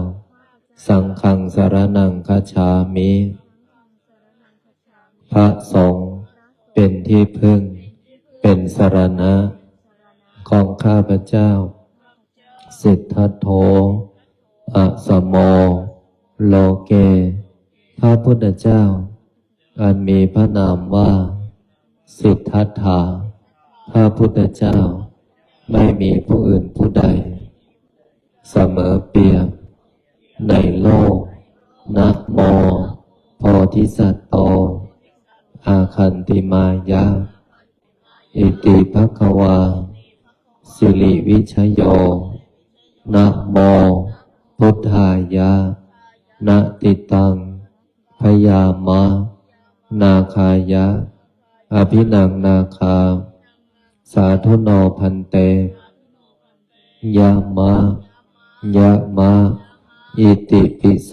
สังฆังสรณังคัจฉามิพระสงฆ์เป็นที่พึ่งเป็นสรณะของข้าพเจ้าสิทธัตโธอะสมโมโลเกพระพุทธเจ้าอันมีพระนามว่าสิทธัตถะพระพุทธเจ้าไม่มีผู้อื่นผู้ใดเสมอเปรียบในโลกนะโมโพธิสัตว์โตอาคันติมายะอิติภควาสิริวิชโยนะโมพุทธายะนะติตังพยามะนาคายะอภินังนาคาสาธุโนพันเตยามะยะมะอิติปิโส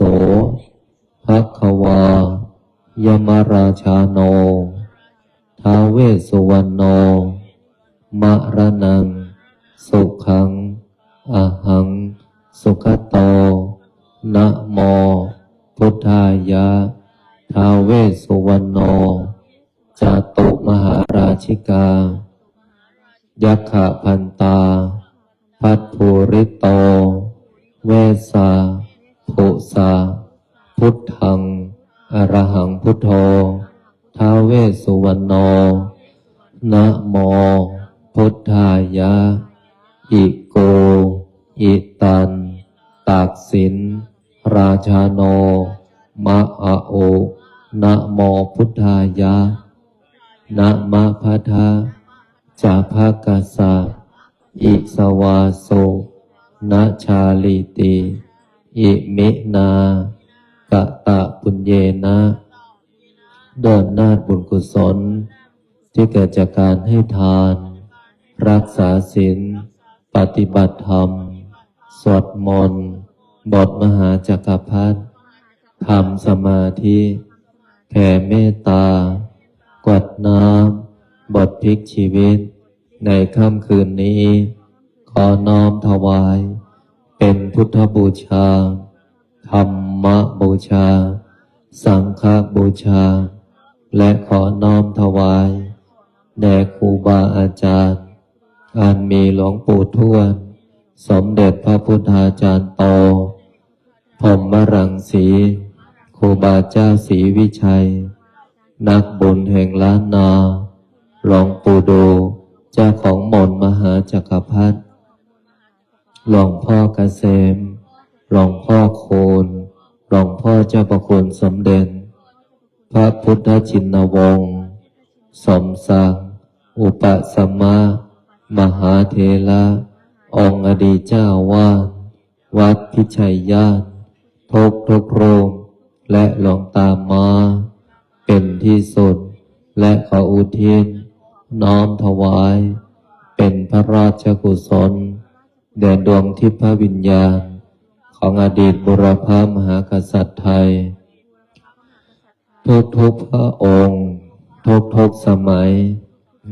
ภควายมราชาโนท้าวเวสสุวรรณโนมะระนังสุขังอะหังสุขโตนะโมพุทธายะท้าวเวสสุวรรณโนจาตุมหาราชิกายัคขะพันตาพัทภูริโตเวสาภุสา พุทธังอรหังพุทโธท้าวเวสสุวรรณโนนะโมพุทธายะอิโกอิตันตากสินราชาโนมะอะโอนะโมพุทธายะนะมะพัทธะจาภกัสสะอิสวาโสนะชาลิติอิมินากะตะปุญเยนะด้วยอำนาจบุญกุศลที่เกิดจากการให้ทานรักษาศีลปฏิบัติธรรมสวดมนต์บทมหาจักรพรรดิทำสมาธิแผ่เมตตากวดน้ำบทพลิกชีวิตในค่ำคืนนี้ขอน้อมถวายเป็นพุทธบูชาธรรมบูชาสังฆบูชาและขอน้อมถวายแด่ครูบาอาจารย์อันมีหลวงปู่ทวดสมเด็จพระพุทธาจารย์โตพรหมรังสีครูบาเจ้าศรีวิชัยนักบุญแห่งล้านนาหลวงปู่ดูเจ้าของมนต์มหาจักรพรรดิหลวงพ่อเกษมหลวงพ่อโคนหลวงพ่อเจ้าประคุณสมเด็จพระพุทธชินวงศ์สมศักดิ์อุปสัมมามหาเถระองค์อดีตเจ้าวาดวัดพิชัยญาติทุกโรมและหลวงตามาเป็นที่สุดและขออุทิศน้อมถวายเป็นพระราชกุศลแด่ดวงทิพวิญญาณของอดีตบุรพมหากษัตริย์ไทยทุกพระองค์ทุกสมัย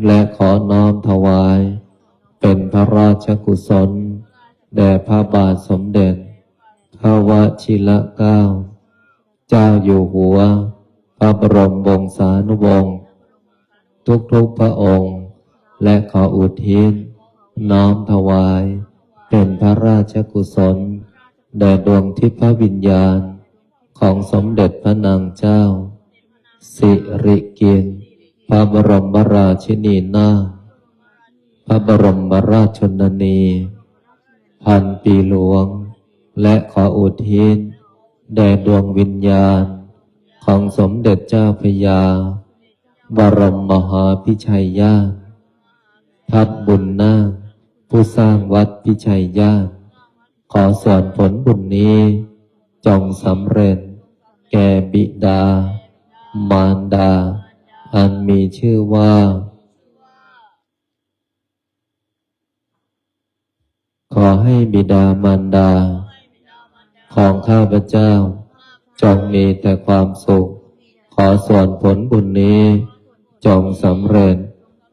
และขอน้อมถวายเป็นพระราชกุศลแด่พระบาทสมเด็จพระวชิรเกล้าเจ้าอยู่หัวพระบรมวงศานุวงศ์ทุกพระองค์และขออุทิศน้อมถวายเป็นพระราชกุศลแด่ดวงทิพวิญญาณของสมเด็จพระนางเจ้าสิริกิติ์พระบรมราชินีนาถพระบรมราชชนนีพันปีหลวงและขออุทิศแด่ดวงวิญญาณของสมเด็จเจ้าพระยาบรมมหาพิชัยญาติทัดบุญนาคผู้สร้างวัดพิชัยญาติขอส่วนผลบุญนี้จงสำเร็จแก่บิดามารดาอันมีชื่อว่าขอให้บิดามารดาของข้าพเจ้าจงมีแต่ความสุขขอส่วนผลบุญนี้จงสำเร็จ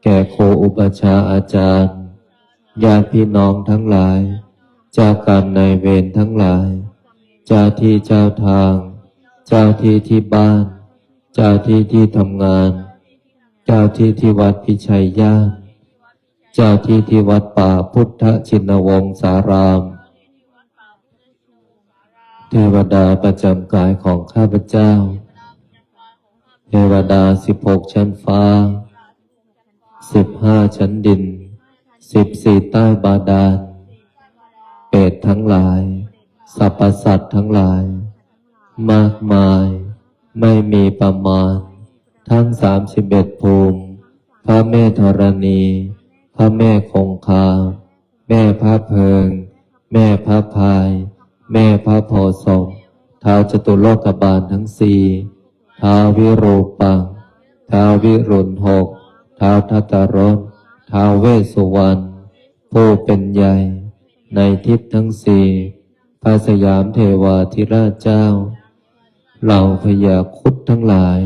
แก่ครูอุปัชฌาย์อาจารย์ญาติพี่น้องทั้งหลายเจ้ากรรมนายเวรทั้งหลายเจ้าที่เจ้าทางเจ้าที่ที่บ้านเจ้าที่ที่ทำงานเจ้าที่ที่วัดพิชัยญาติเจ้าที่ที่วัดป่าพุทธชินวงศารามเทวดาประจำกายของข้าพเจ้าเทวดา16 ชั้นฟ้า15 ชั้นดิน14 ใต้บาดาลเปรตทั้งหลายสรรพสัตว์ทั้งหลายมากมายไม่มีประมาณทั้ง31 ภูมิพระแม่ธรณีพระแม่คงคาแม่พระเพิงแม่พระพายแม่พระโพธิ์ศพท้าวจตุโลกบาลทั้ง4ท้าววิรูปังท้าววิรุณ6ท้าวทัตตรสท้าวเวสสุวรรณผู้เป็นใหญ่ในทิศทั้ง4พระสยามเทวาธิราชเจ้าเหล่าพญาครุฑทั้งหลาย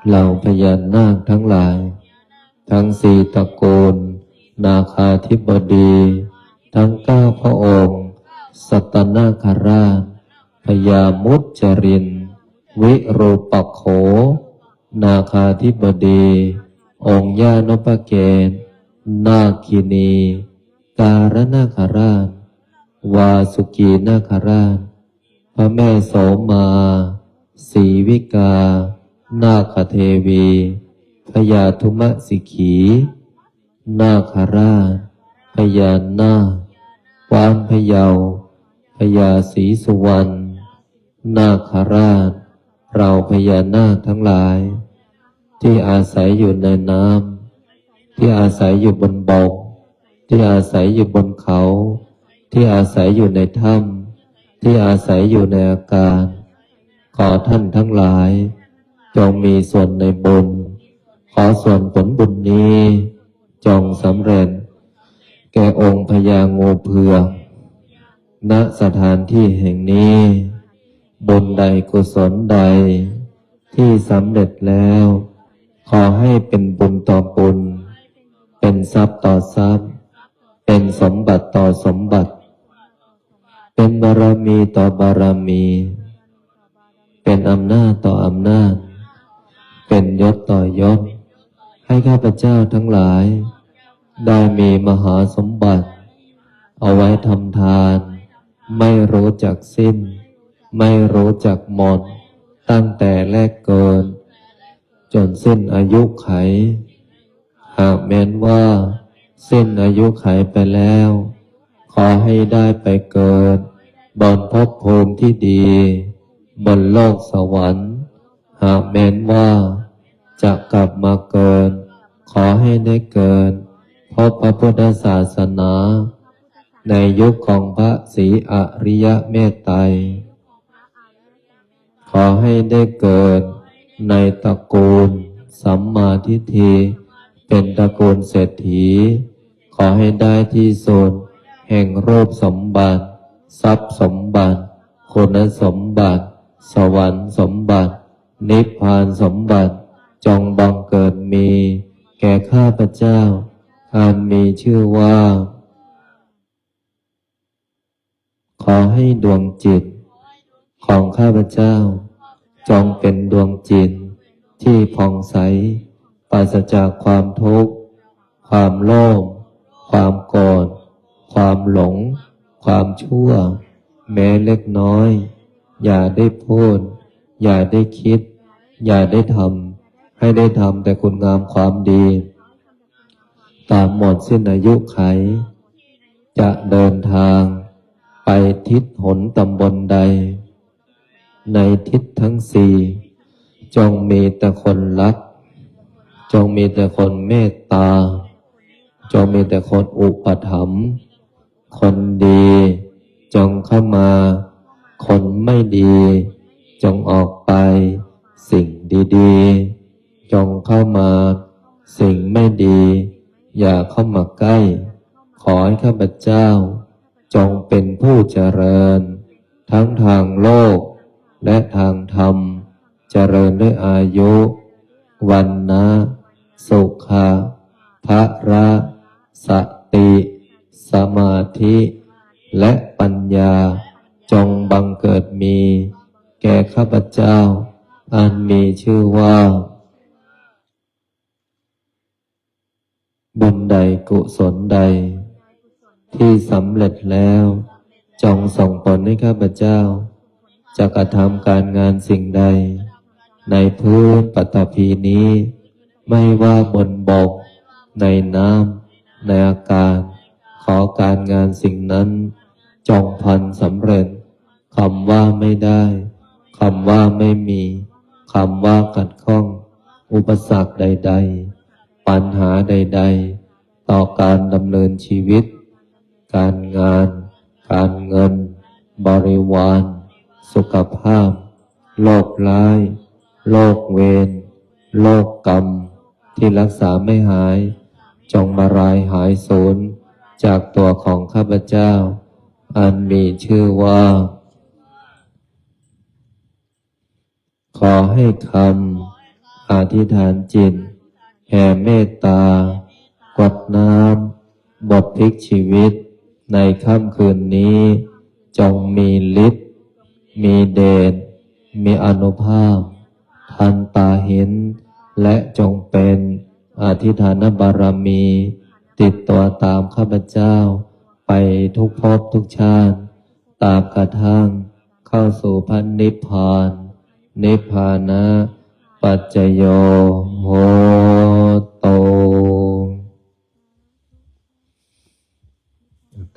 เหล่าพญานาคทั้งหลายทั้ง4 ตระกูลนาคาธิบดีทั้ง9 พระองค์สัตตนาคราชพญามุจรินวิรูปักโขนาคาธิบดีองค์ย่านพเกศนาคินีการนาคราชวาสุกีนาคราช พระแม่โสมาศรีวิกา นาคเทวีพญาธุมสิกขี นาคราชพญานาคกวานพะเยาพญาศรีสุวรรณนาคราชเราพญานาคทั้งหลาย ที่อาศัยอยู่ในน้ำที่อาศัยอยู่บนบกที่อาศัยอยู่บนเขาที่อาศัยอยู่ในถ้ำที่อาศัยอยู่ในอากาศขอท่านทั้งหลายจงมีส่วนในบุญขอส่วนผลบุญนี้จงสำเร็จแก่องค์พญางูเผือกณสถานที่แห่งนี้บุญใดกุศลใดที่สำเร็จแล้วขอให้เป็นบุญต่อบุญเป็นทรัพย์ต่อทรัพย์เป็นสมบัติต่อสมบัติเป็นบารมีต่อบารมีเป็นอำนาจต่ออำนาจเป็นยศต่อยศให้ข้าพเจ้าทั้งหลายได้มีมหาสมบัติเอาไว้ทำทานไม่รู้จักสิ้นไม่รู้จักหมดตั้งแต่แรกเกิดจนสิ้นอายุไขหากแม้นว่าสิ้นอายุไขไปแล้วขอให้ได้ไปเกิดบนภพภูมิที่ดีบนโลกสวรรค์หากแม้นว่าจะกลับมาเกิดขอให้ได้เกิดพบพระพุทธศาสนาในยุคของพระศรีอริยเมตไตรขอให้ได้เกิดในตระกูลสัมมาทิฏฐิเป็นตระกูลเศรษฐีขอให้ได้ที่สุดแห่งรูปสมบัติทรัพย์สมบัติคุณสมบัติสวรรค์สมบัตินิพพานสมบัติจงบังเกิดมีแก่ข้าพเจ้าอันมีชื่อว่าขอให้ดวงจิตของข้าพเจ้าจงเป็นดวงจิตที่ผ่องใสปราศจากความทุกข์ความโลภความโกรธความหลงความชั่วแม้เล็กน้อยอย่าได้พูดอย่าได้คิดอย่าได้ทำให้ได้ทำแต่คุณงามความดีตามหมดสิ้นอายุไขจะเดินทางไปทิศหนตำบลใดในทิศทั้งสี่จงมีแต่คนรักจงมีแต่คนเมตตาจงมีแต่คนอุปถัมภ์คนดีจงเข้ามาคนไม่ดีจงออกไปสิ่งดีๆจงเข้ามาสิ่งไม่ดีอย่าเข้ามาใกล้ขอให้ข้าพเจ้าจงเป็นผู้เจริญทั้งทางโลกและทางธรรมเจริญด้วยอายุวันนะสุขะภระสติสมาธิและปัญญาจงบังเกิดมีแก่ข้าพเจ้าอันมีชื่อว่าบุญใดกุศลใดที่สำเร็จแล้วจงส่งผลให้ข้าพเจ้าจะกระทำการงานสิ่งใดในพื้นปฐพีนี้ไม่ว่าบนบกในน้ำในอากาศขอการงานสิ่งนั้นจงพันสำเร็จคำว่าไม่ได้คำว่าไม่มีคำว่าขัดข้องอุปสรรคใดๆปัญหาใดๆต่อการดำเนินชีวิตการงานการเงินบริวารสุขภาพโรคร้ายโรคเวรโรคกรรมที่รักษาไม่หายจงมารายหายสูญจากตัวของข้าพเจ้าอันมีชื่อว่าขอให้คำอธิษฐานจิตแผ่เมตตากวดน้ำบทพลิกชีวิตในค่ำคืนนี้จงมีฤทธิ์มีเดชมีอานุภาพทันตาเห็นและจงเป็นอธิฐานบารมีติดตัวตามข้าพเจ้าไปทุกภพทุกชาติตามกระทั่ง เข้าสู่พันนิพพาน นิพพานะปัจจโยโหโต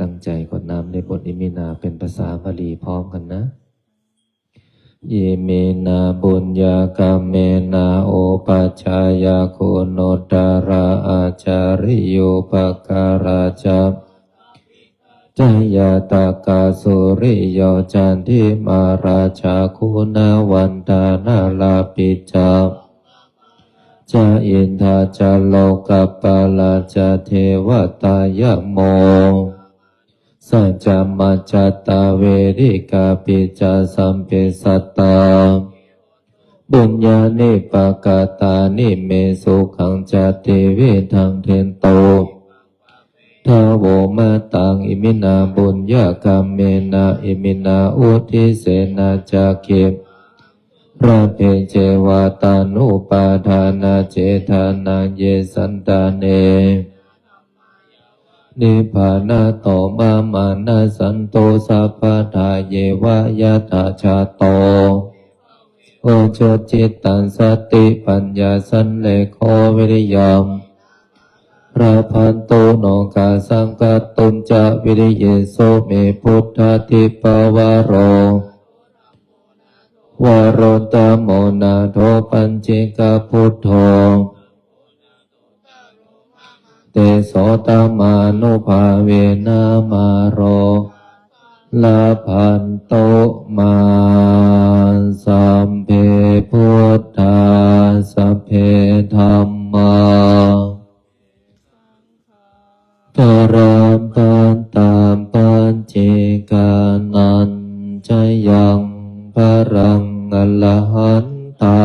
ตั้งใจกดน้ำในบทอิมินาเป็นภาษาบาลีพร้อมกันนะเยเมนาบุญญากรรมเมนาโอปัจจายาโคโนตาราอาจาริโยปการาจัปจายาตากาสุริโยจันทิมาราชาคุณาวันตานาลาปิจัปจาอินทาจาโลกปาลาจาเทวตายโมสัจจมัจจตาเวริกาปิจาสัมเปสัตตาบุญญาณิปกาตานิเมสุขังจติวิทังเทนโตทาโวมาตังอิมินาบุญญากรรมเมนะอิมินาอุทิเสนาจาเกพระเพเจวาตานุปาทานาเจทานาเยสันตาเนนิพพานะโตมามานะสันโตสัพพทาเยวายะตาชาโตโอโชจิตตังสติปัญญาสันเลโควิริยมพระพันโตโนกาสังกัตตุนจะวิริเยโสเมพุทธทิปวารโรวโรตโมนาโทปัญจิกพุทโธเตโสตมานุภาเวนะมาโรลาพันโตมาสัมเพพุทธาสัพเพธัมมาปรามปันตามปัญเจกานันจยังพรังอรหันตา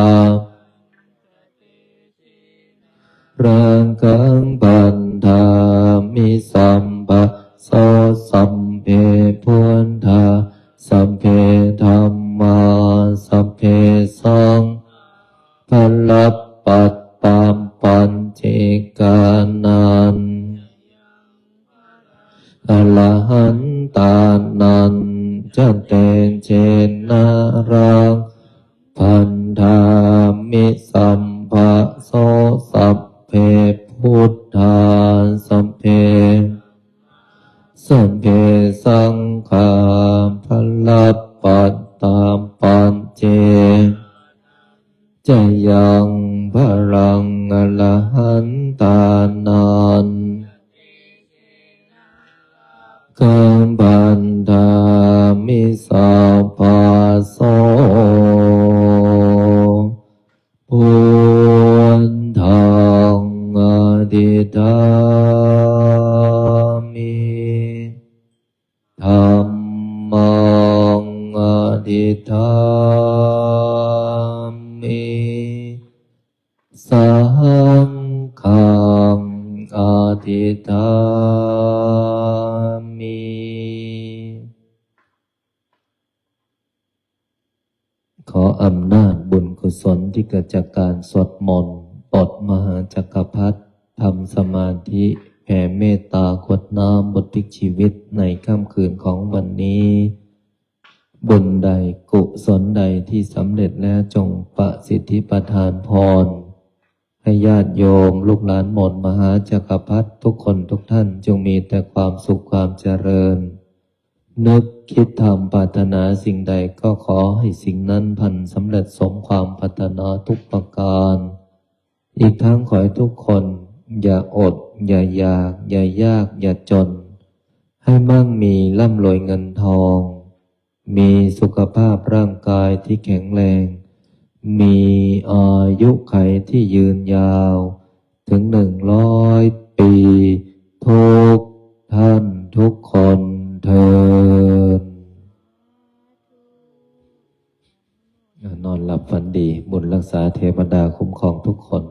รังกังปันธามิสัมปะโสสัมเพพุทธาสัมเพธัมมาสัมเพสังฆัลลัปปัตตามปัญเจกานันอรหันตานันจันเตเจนารังพันธามิสัมภะโสสัพเพพุทธาสัมเพสังฆาภัลลัปปัตตามปัญเจจยังพรังอรหันตานันกัมปันธามิสัพพะโสพุทธังอธิฐามิธัมมังอธิฐามิสังฆังอธิฐามิขออำนาจบุญกุศลที่เกิดจากการสวดมนต์บทมหาจักรพรรดิทำสมาธิแผ่เมตตาขวดน้ำบทพลิกชีวิตในค่ำคืนของวันนี้บุญใดกุศลใดที่สำเร็จแล้วจงประสิทธิประทานพรให้ญาติโยมลูกหลานหมดมหาจักรพรรดิทุกคนทุกท่านจงมีแต่ความสุขความเจริญนึกคิดทำปรารถนาสิ่งใดก็ขอให้สิ่งนั้นพันสำเร็จสมความปรารถนาทุกประการอีกทั้งขอให้ทุกคนอย่าอดอย่าอยากอย่ายากอย่าจนให้มั่งมีร่ำรวยเงินทองมีสุขภาพร่างกายที่แข็งแรงมีอายุขัยที่ยืนยาวถึง100 ปีทุกท่านทุกคนเถิดนอนหลับฝันดีบุญรักษาเทวดาคุ้มครองทุกคน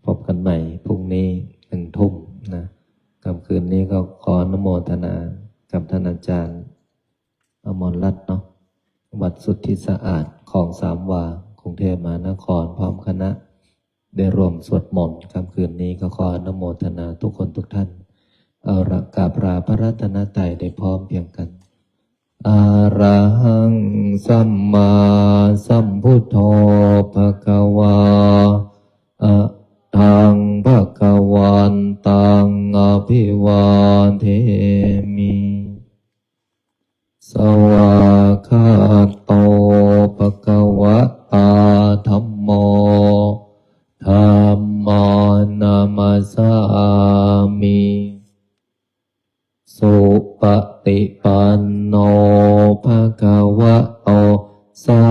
พบกันใหม่พรุ่งนี้1 ทุ่มนะค่ำคืนนี้ก็ขออนุโมทนากับท่านอาจารย์อมรรัตน์เนาะวัดสุทธิสะอาดของ3 วากรุงเทพมหานครพร้อมคณะได้ร่วมสวดมนต์ค่ำคืนนี้ก็ขออนุโมทนาทุกคนทุกท่านเอาละกราบลาพระรัตนตรัยได้พร้อมเพียงกัน อะระหังสัมมาสัมพุทโธภะคะวาอะทังภะคะวันตังอภิวาเทมิสวากขาโตภะคะวะตาธัมโมธัมมานามัสสามิสุปฏิปันโนภะคะวะโตสา